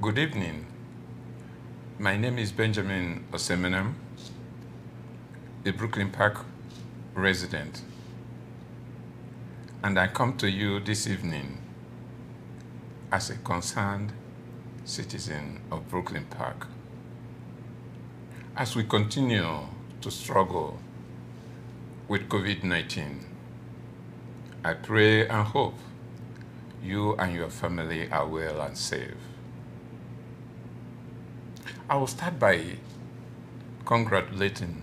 Good evening. My name is Benjamin Osemenam, a Brooklyn Park resident, and I come to you this evening as a concerned citizen of Brooklyn Park. As we continue to struggle with COVID-19, I pray and hope you and your family are well and safe. I will start by congratulating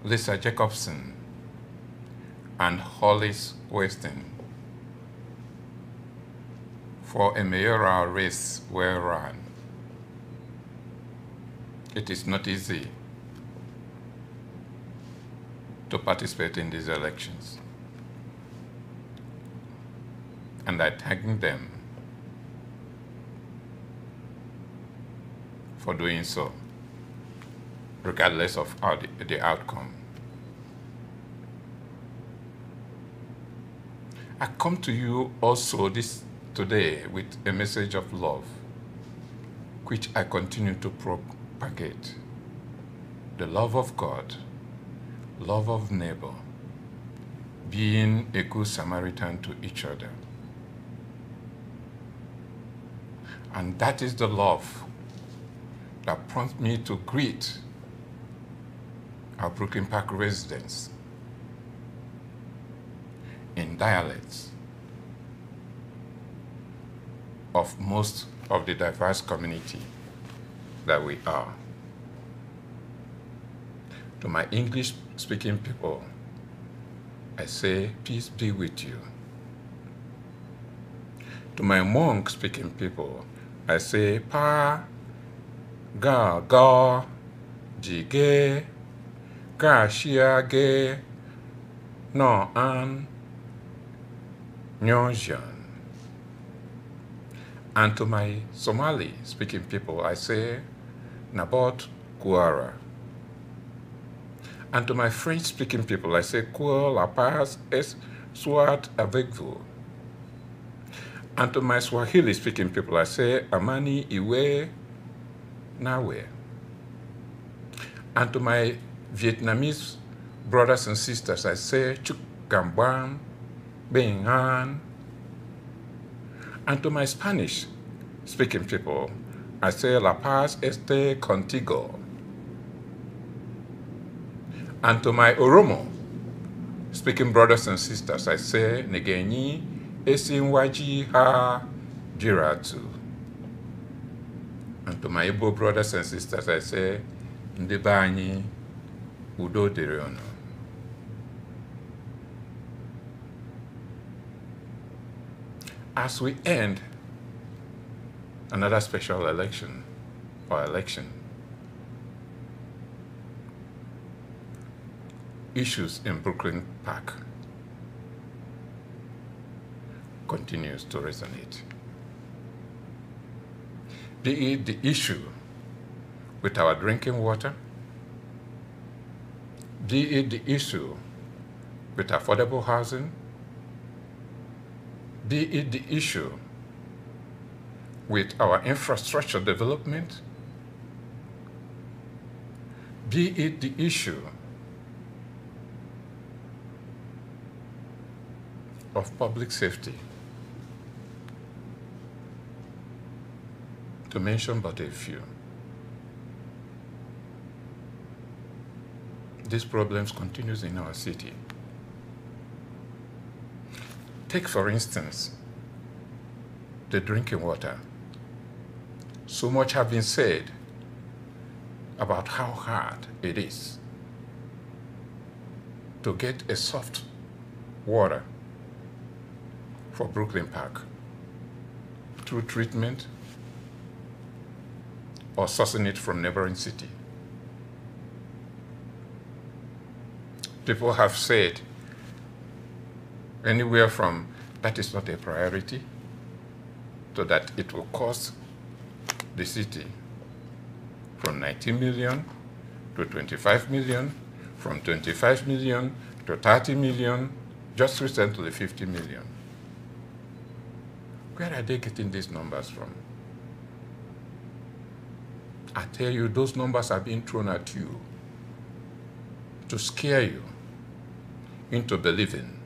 Lisa Jacobson and Hollis Weston for a mayoral race well run. It is not easy to participate in these elections, and I thank them for doing so, regardless of the outcome. I come to you also today with a message of love, which I continue to propagate. The love of God, love of neighbor, being a good Samaritan to each other. And that is the love that prompts me to greet our Brooklyn Park residents in dialects of most of the diverse community that we are. To my English-speaking people, I say, peace be with you. To my Hmong-speaking people, I say, pa, ga, ga, jige, ga, shia, ge, no, an, nyonjan. And to my Somali-speaking people, I say, nabot, kuara. And to my French-speaking people, I say, cour, la paz, es, soit avec vous. And to my Swahili-speaking people, I say, amani, iwe, nawe. And to my Vietnamese brothers and sisters, I say, chuk gambang, beng an. And to my Spanish-speaking people, I say, la paz este contigo. And to my Oromo-speaking brothers and sisters, I say, negenyi esinwaji ha jiratu. And to my Igbo brothers and sisters, I say, ndebani udo diri ono. As we end another special election, issues in Brooklyn Park continues to resonate. Be it the issue with our drinking water, be it the issue with affordable housing, be it the issue with our infrastructure development, be it the issue of public safety, to mention but a few. These problems continues in our city. Take, for instance, the drinking water. So much has been said about how hard it is to get a soft water for Brooklyn Park through treatment or sourcing it from neighboring city. People have said anywhere from that is not a priority to that it will cost the city from 19 million to 25 million, from 25 million to 30 million, just recently 50 million. Where are they getting these numbers from? I tell you, those numbers are being thrown at you to scare you into believing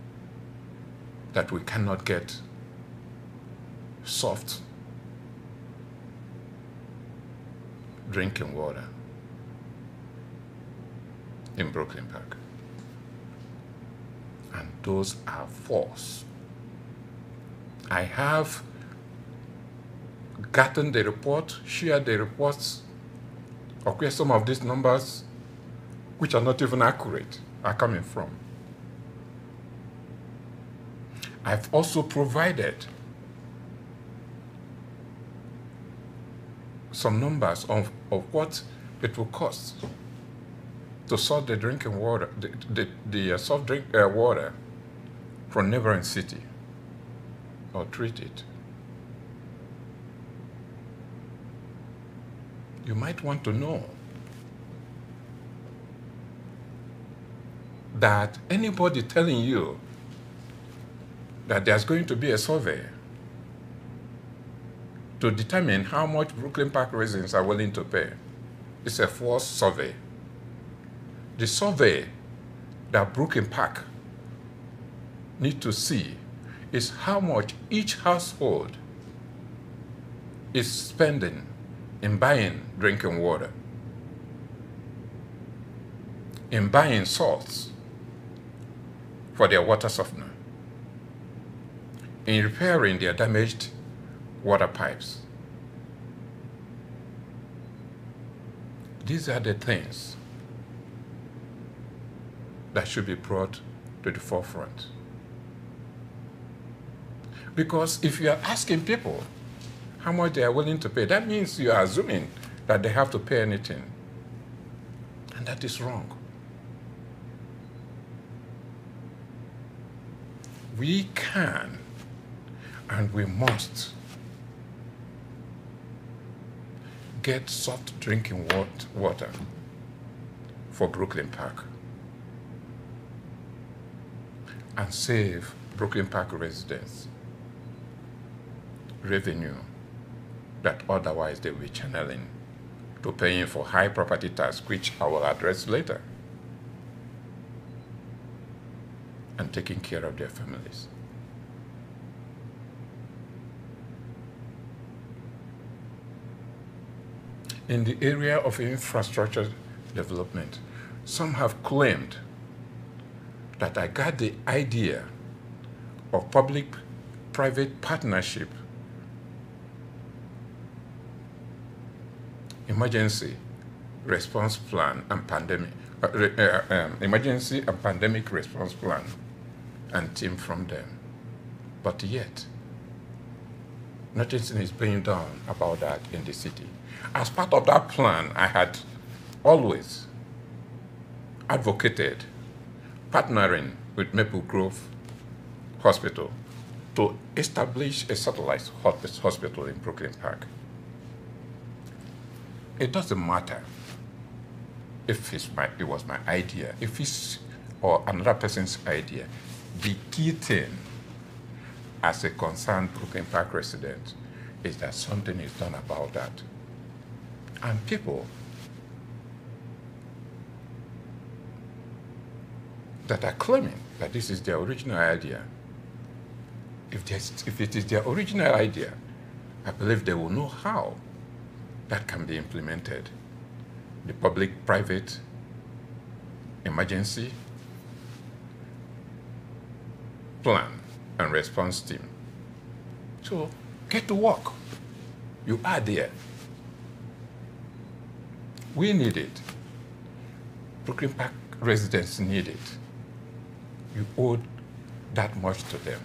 that we cannot get soft drinking water in Brooklyn Park. And those are false. I have gotten the report, shared the reports of where some of these numbers, which are not even accurate, are coming from. I've also provided some numbers of what it will cost to sort the drinking water, the soft drink water from neighboring city, or treat it. You might want to know that anybody telling you that there's going to be a survey to determine how much Brooklyn Park residents are willing to pay is a false survey. The survey that Brooklyn Park need to see is how much each household is spending in buying drinking water, in buying salts for their water softener, in repairing their damaged water pipes. These are the things that should be brought to the forefront. Because if you are asking people how much they are willing to pay, that means you are assuming that they have to pay anything. And that is wrong. We can and we must get soft drinking water for Brooklyn Park and save Brooklyn Park residents revenue that otherwise they will be channeling to paying for high property tax, which I will address later, and taking care of their families. In the area of infrastructure development, some have claimed that I got the idea of public-private partnership, emergency response plan and pandemic, emergency and pandemic response plan and team from them. But yet, nothing is being done about that in the city. As part of that plan, I had always advocated partnering with Maple Grove Hospital to establish a satellite hospital in Brooklyn Park. It doesn't matter if it was my idea, if it's or another person's idea. The key thing as a concerned Brooklyn Park resident is that something is done about that. And people that are claiming that this is their original idea, if it is their original idea, I believe they will know how that can be implemented. The public-private emergency plan and response team. So get to work. You are there. We need it. Brooklyn Park residents need it. You owe that much to them.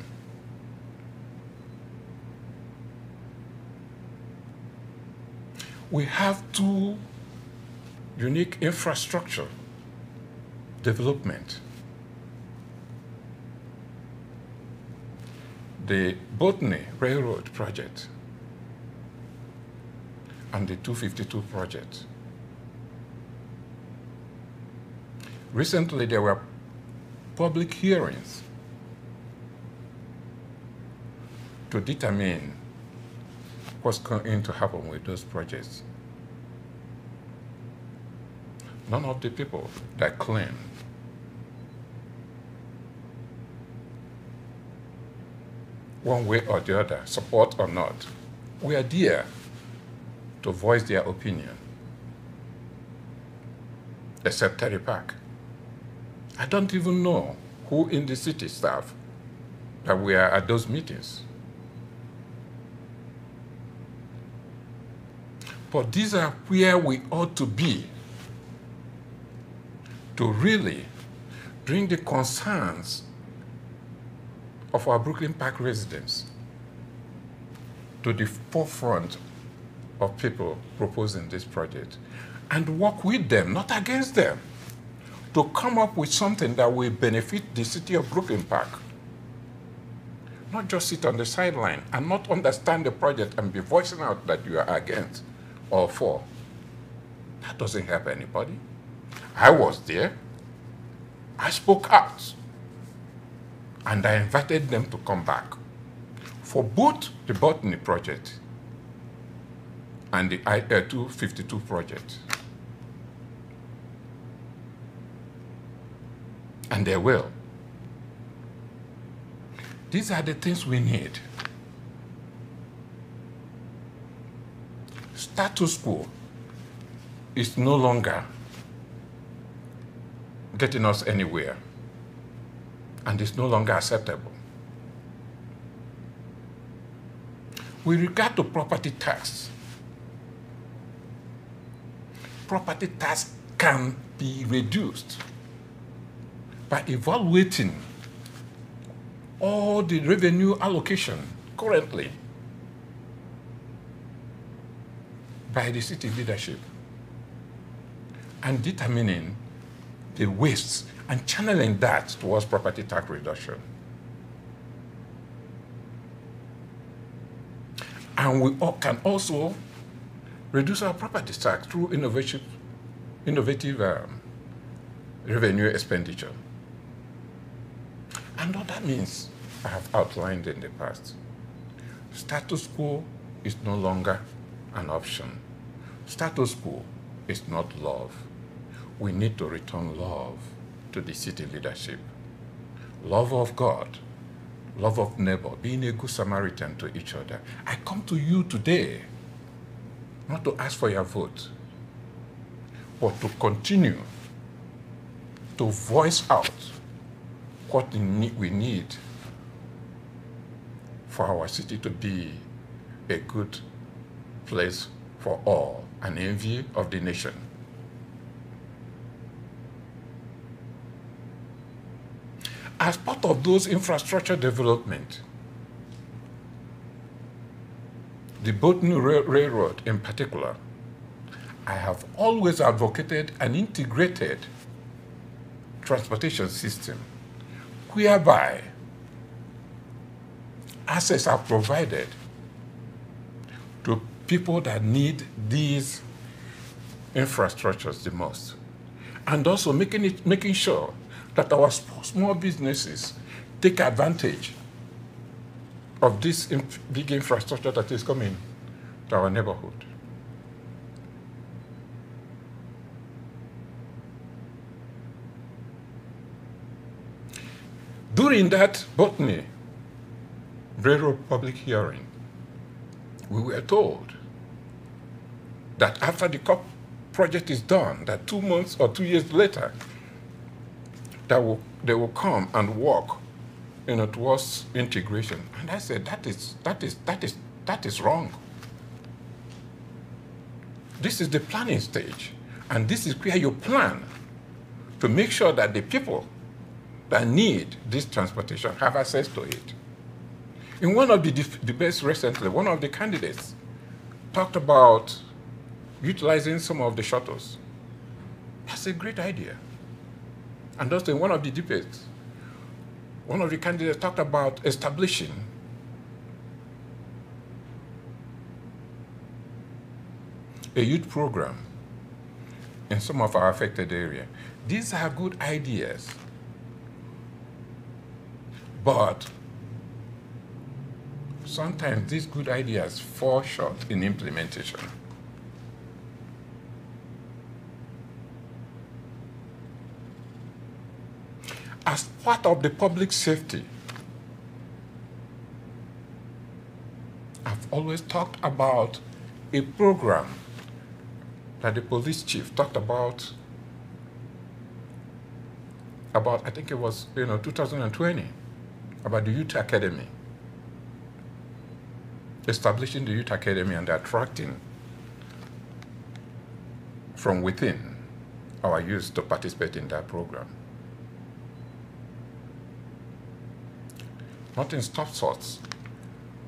We have two unique infrastructure development. The Botany Railroad project and the 252 project. Recently, there were public hearings to determine what's going to happen with those projects. none of the people that claim one way or the other, support or not, we are there to voice their opinion, except Terry Park. I don't even know who in the city staff that we are at those meetings. But these are where we ought to be to really bring the concerns of our Brooklyn Park residents to the forefront of people proposing this project and work with them, not against them, to come up with something that will benefit the city of Brooklyn Park. Not just sit on the sideline and not understand the project and be voicing out that you are against or for. That doesn't help anybody. I was there. I spoke out. And I invited them to come back for both the Botany project and the I-252 project. And they will. These are the things we need. Status quo is no longer getting us anywhere, and it's no longer acceptable. With regard to property tax can be reduced by evaluating all the revenue allocation currently by the city leadership and determining the wastes and channeling that towards property tax reduction. And we can also reduce our property tax through innovative revenue expenditure. And what that means, I have outlined in the past. Status quo is no longer an option. Status quo is not love. We need to return love to the city leadership. Love of God, love of neighbor, being a good Samaritan to each other. I come to you today not to ask for your vote, but to continue to voice out what we need for our city to be a good place for all, an envy of the nation. As part of those infrastructure development, the Botany Railroad in particular, I have always advocated an integrated transportation system whereby access are provided to people that need these infrastructures the most, and also making sure that our small businesses take advantage of this big infrastructure that is coming to our neighborhood. During that Botany Railroad public hearing, we were told that after the project is done, that 2 months or 2 years later, they will come and work, towards integration. And I said, that is wrong. This is the planning stage, and this is where you plan to make sure that the people that need this transportation have access to it. In one of the debates recently, one of the candidates talked about utilizing some of the shuttles. That's a great idea. And also in one of the debates, one of the candidates talked about establishing a youth program in some of our affected areas. These are good ideas, but sometimes these good ideas fall short in implementation. as part of the public safety, I've always talked about a program that the police chief talked about I think it was 2020, about the Youth Academy, establishing the Youth Academy and attracting from within our youth to participate in that program. Nothing stops us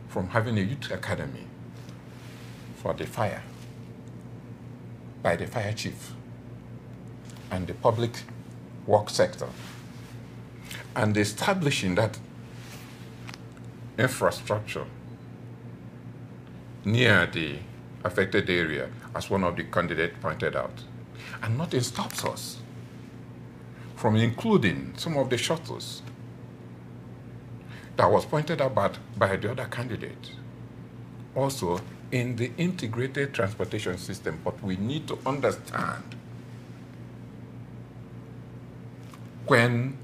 from having a Youth Academy for the fire, by the fire chief and the public work sector, and establishing that infrastructure near the affected area, as one of the candidates pointed out. And nothing stops us from including some of the shuttles that was pointed out by the other candidate also in the integrated transportation system. But we need to understand when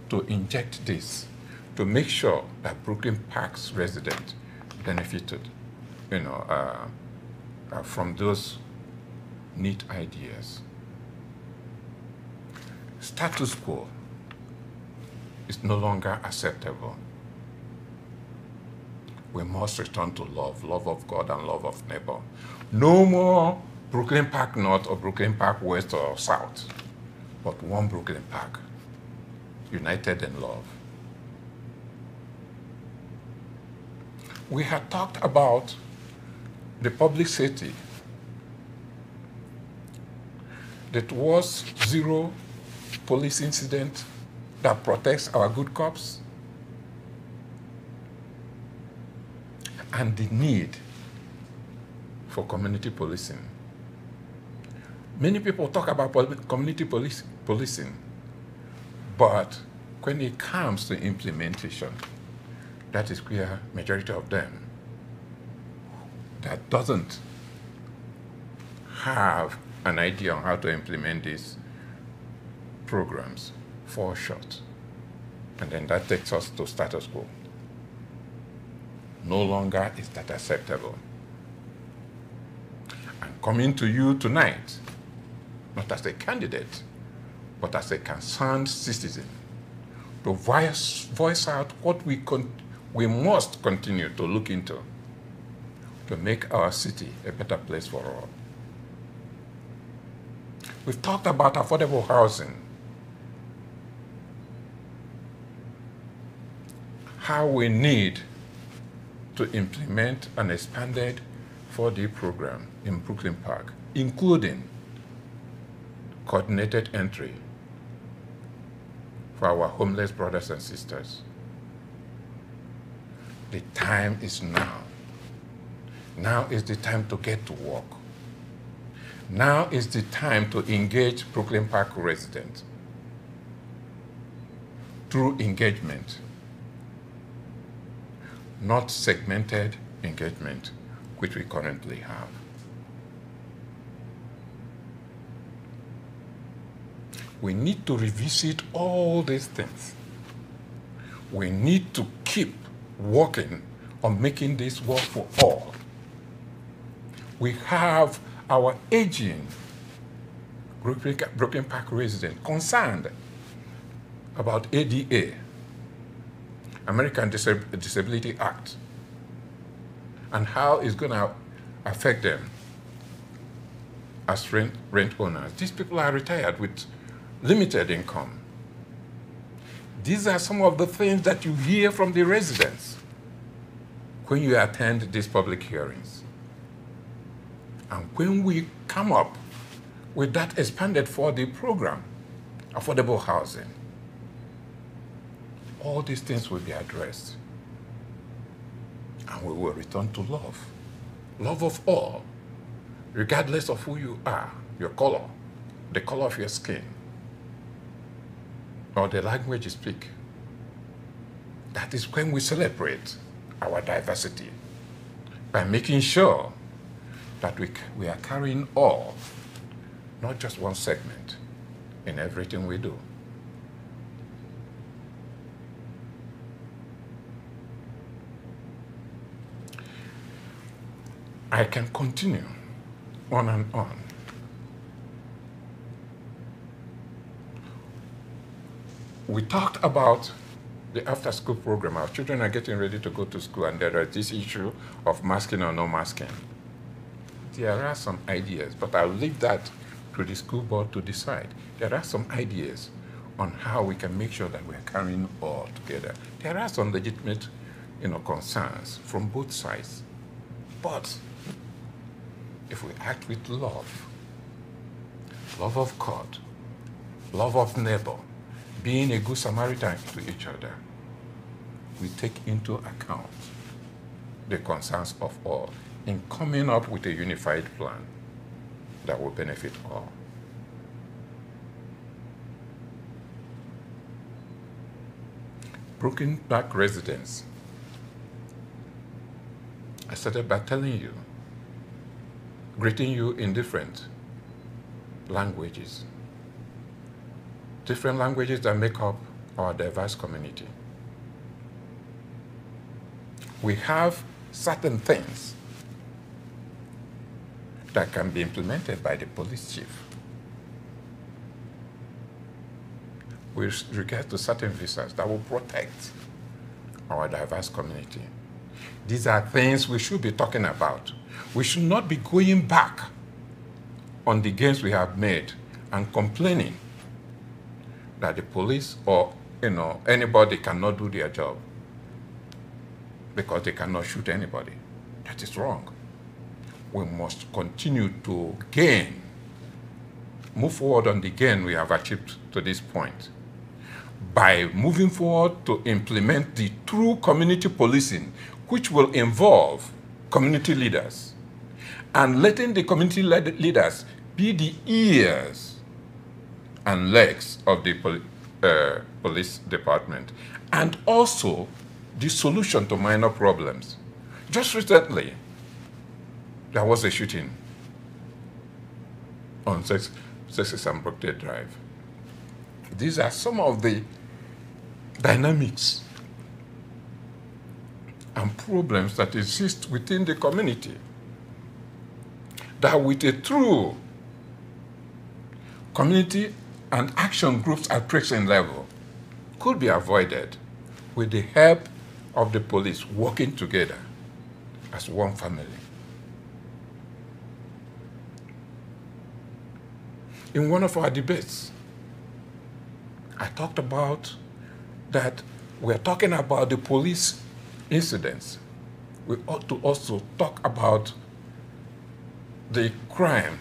to inject this to make sure that Brooklyn Park's residents benefited, from those neat ideas. Status quo is no longer acceptable. We must return to love of God and love of neighbor. No more Brooklyn Park North or Brooklyn Park West or South, but one Brooklyn Park, united in love. We had talked about the public safety. That was zero police incident that protects our good cops, and the need for community policing. Many people talk about community policing, but when it comes to implementation, that is where majority of them that doesn't have an idea on how to implement these programs fall short. And then that takes us to status quo. No longer is that acceptable. I'm coming to you tonight, not as a candidate, but as a concerned citizen, to voice out what we must continue to look into to make our city a better place for all. We've talked about affordable housing, how we need to implement an expanded 4D program in Brooklyn Park, including coordinated entry for our homeless brothers and sisters. The time is now. Now is the time to get to work. Now is the time to engage Brooklyn Park residents through engagement, not segmented engagement, which we currently have. We need to revisit all these things. We need to keep working on making this work for all. We have our aging Brooklyn Park residents concerned about ADA, American Disability Act, and how it's going to affect them as rent owners. These people are retired with limited income. These are some of the things that you hear from the residents when you attend these public hearings. And when we come up with that expanded 4D program, affordable housing, all these things will be addressed. And we will return to love. Love of all, regardless of who you are, your color, the color of your skin, or the language you speak. That is when we celebrate our diversity, by making sure that we are carrying all, not just one segment, in everything we do. I can continue on and on. We talked about the after-school program. Our children are getting ready to go to school, and there is this issue of masking or no masking. There are some ideas, but I'll leave that to the school board to decide. There are some ideas on how we can make sure that we're carrying all together. There are some legitimate, concerns from both sides. But if we act with love of God, love of neighbor, being a good Samaritan to each other, we take into account the concerns of all in coming up with a unified plan that will benefit all. Broken back residents. I started by telling you, greeting you in different languages. Different languages that make up our diverse community. We have certain things that can be implemented by the police chief with regard to certain visas that will protect our diverse community. These are things we should be talking about. We should not be going back on the gains we have made and complaining that the police or anybody cannot do their job because they cannot shoot anybody. That is wrong. We must continue to gain, move forward on the gain we have achieved to this point by moving forward to implement the true community policing, which will involve community leaders, and letting the community leaders be the ears and legs of the police department, and also the solution to minor problems. Just recently, there was a shooting on 6 and Brookdale Drive. These are some of the dynamics and problems that exist within the community that with a true community and action groups at precinct level could be avoided with the help of the police working together as one family. In one of our debates, I talked about that we're talking about the police incidents. We ought to also talk about the crime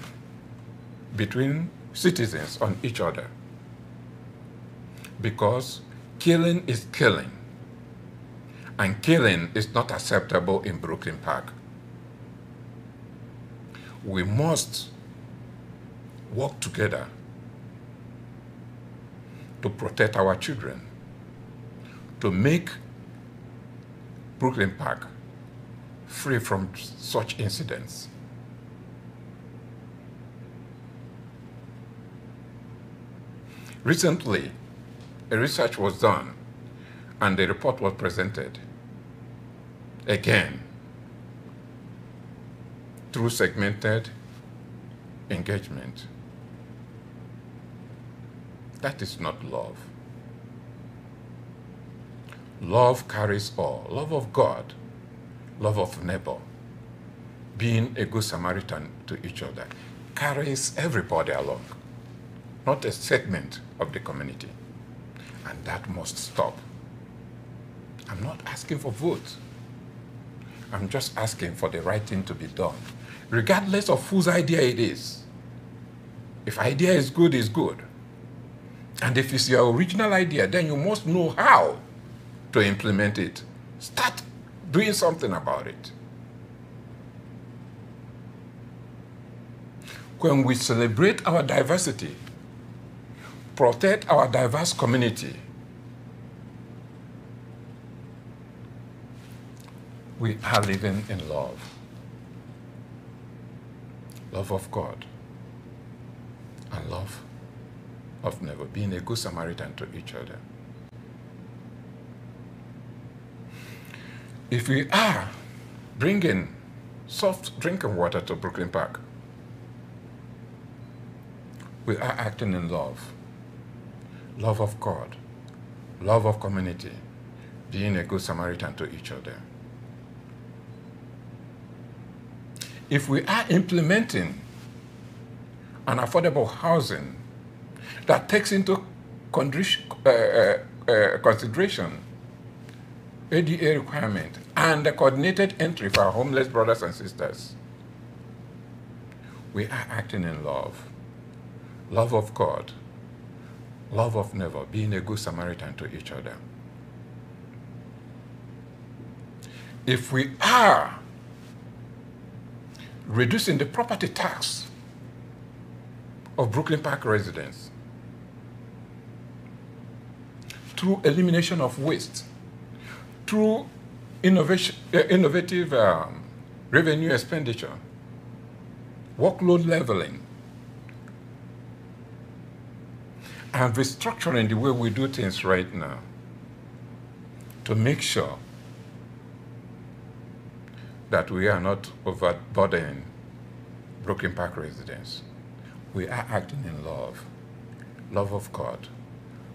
between citizens on each other, because killing is killing, and killing is not acceptable in Brooklyn Park. We must work together to protect our children, to make Brooklyn Park free from such incidents. Recently, a research was done and the report was presented again through segmented engagement. That is not love. Love carries all. Love of God, love of neighbor, being a good Samaritan to each other, carries everybody along, not a segment of the community. And that must stop. I'm not asking for votes. I'm just asking for the right thing to be done, regardless of whose idea it is. If idea is good, it's good. And if it's your original idea, then you must know how to implement it. Start doing something about it. When we celebrate our diversity, protect our diverse community, we are living in love. Love of God and love of neighbor, being a good Samaritan to each other. If we are bringing soft drinking water to Brooklyn Park. We are acting in love. Love of God, love of community, being a good Samaritan to each other. If we are implementing an affordable housing that takes into consideration ADA requirement and the coordinated entry for our homeless brothers and sisters, we are acting in love. Love of God, love of neighbor, being a good Samaritan to each other. If we are reducing the property tax of Brooklyn Park residents through elimination of waste, through innovative revenue expenditure, workload leveling, and restructuring the way we do things right now to make sure that we are not overburdening Brooklyn Park residents. We are acting in love, love of God,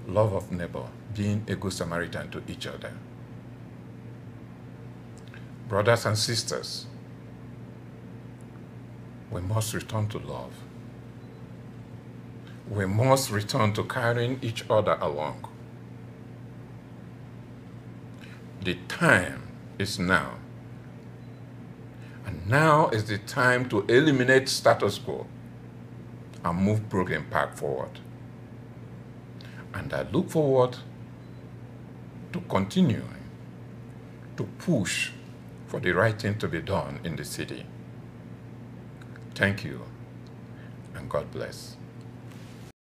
love of neighbor, being a good Samaritan to each other. Brothers and sisters, we must return to love. We must return to carrying each other along. The time is now. And now is the time to eliminate status quo and move Brooklyn Park forward. And I look forward to continuing to push for the right thing to be done in the city. Thank you, and God bless.